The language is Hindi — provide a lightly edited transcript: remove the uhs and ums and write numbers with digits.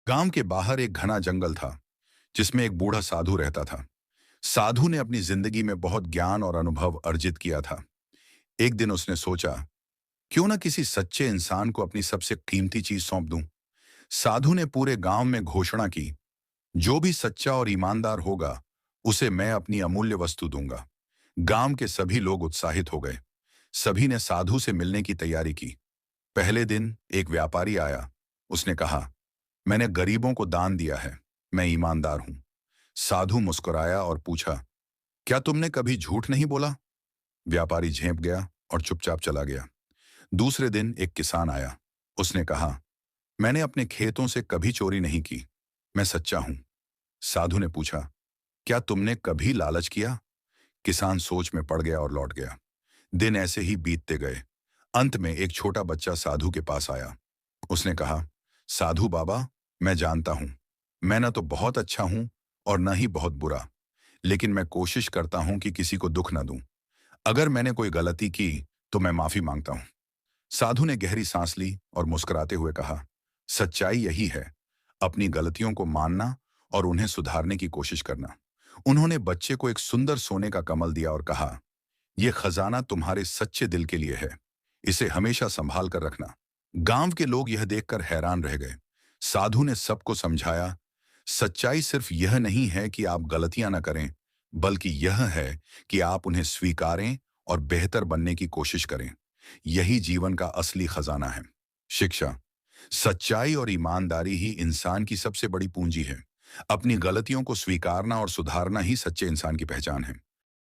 गांव के बाहर एक घना जंगल था जिसमें एक बूढ़ा साधु रहता था। साधु ने अपनी जिंदगी में बहुत ज्ञान और अनुभव अर्जित किया था। एक दिन उसने सोचा, क्यों ना किसी सच्चे इंसान को अपनी सबसे कीमती चीज सौंप दूं। साधु ने पूरे गांव में घोषणा की, जो भी सच्चा और ईमानदार होगा उसे मैं अपनी अमूल्य वस्तु दूंगा। गांव के सभी लोग उत्साहित हो गए। सभी ने साधु से मिलने की तैयारी की। पहले दिन एक व्यापारी आया। उसने कहा, मैंने गरीबों को दान दिया है, मैं ईमानदार हूं। साधु मुस्कुराया और पूछा, क्या तुमने कभी झूठ नहीं बोला? व्यापारी झेंप गया और चुपचाप चला गया। दूसरे दिन एक किसान आया। उसने कहा, मैंने अपने खेतों से कभी चोरी नहीं की, मैं सच्चा हूं। साधु ने पूछा, क्या तुमने कभी लालच किया? किसान सोच में पड़ गया और लौट गया। दिन ऐसे ही बीतते गए। अंत में एक छोटा बच्चा साधु के पास आया। उसने कहा, साधु बाबा, मैं जानता हूं, मैं न तो बहुत अच्छा हूं और न ही बहुत बुरा, लेकिन मैं कोशिश करता हूं कि किसी को दुख न दूं। अगर मैंने कोई गलती की तो मैं माफी मांगता हूं। साधु ने गहरी सांस ली और मुस्कुराते हुए कहा, सच्चाई यही है, अपनी गलतियों को मानना और उन्हें सुधारने की कोशिश करना। उन्होंने बच्चे को एक सुंदर सोने का कमल दिया और कहा, यह खजाना तुम्हारे सच्चे दिल के लिए है, इसे हमेशा संभाल कर रखना। गांव के लोग यह देखकर हैरान रह गए। साधु ने सबको समझाया, सच्चाई सिर्फ यह नहीं है कि आप गलतियां न करें, बल्कि यह है कि आप उन्हें स्वीकारें और बेहतर बनने की कोशिश करें। यही जीवन का असली खजाना है। शिक्षा। सच्चाई और ईमानदारी ही इंसान की सबसे बड़ी पूंजी है। अपनी गलतियों को स्वीकारना और सुधारना ही सच्चे इंसान की पहचान है।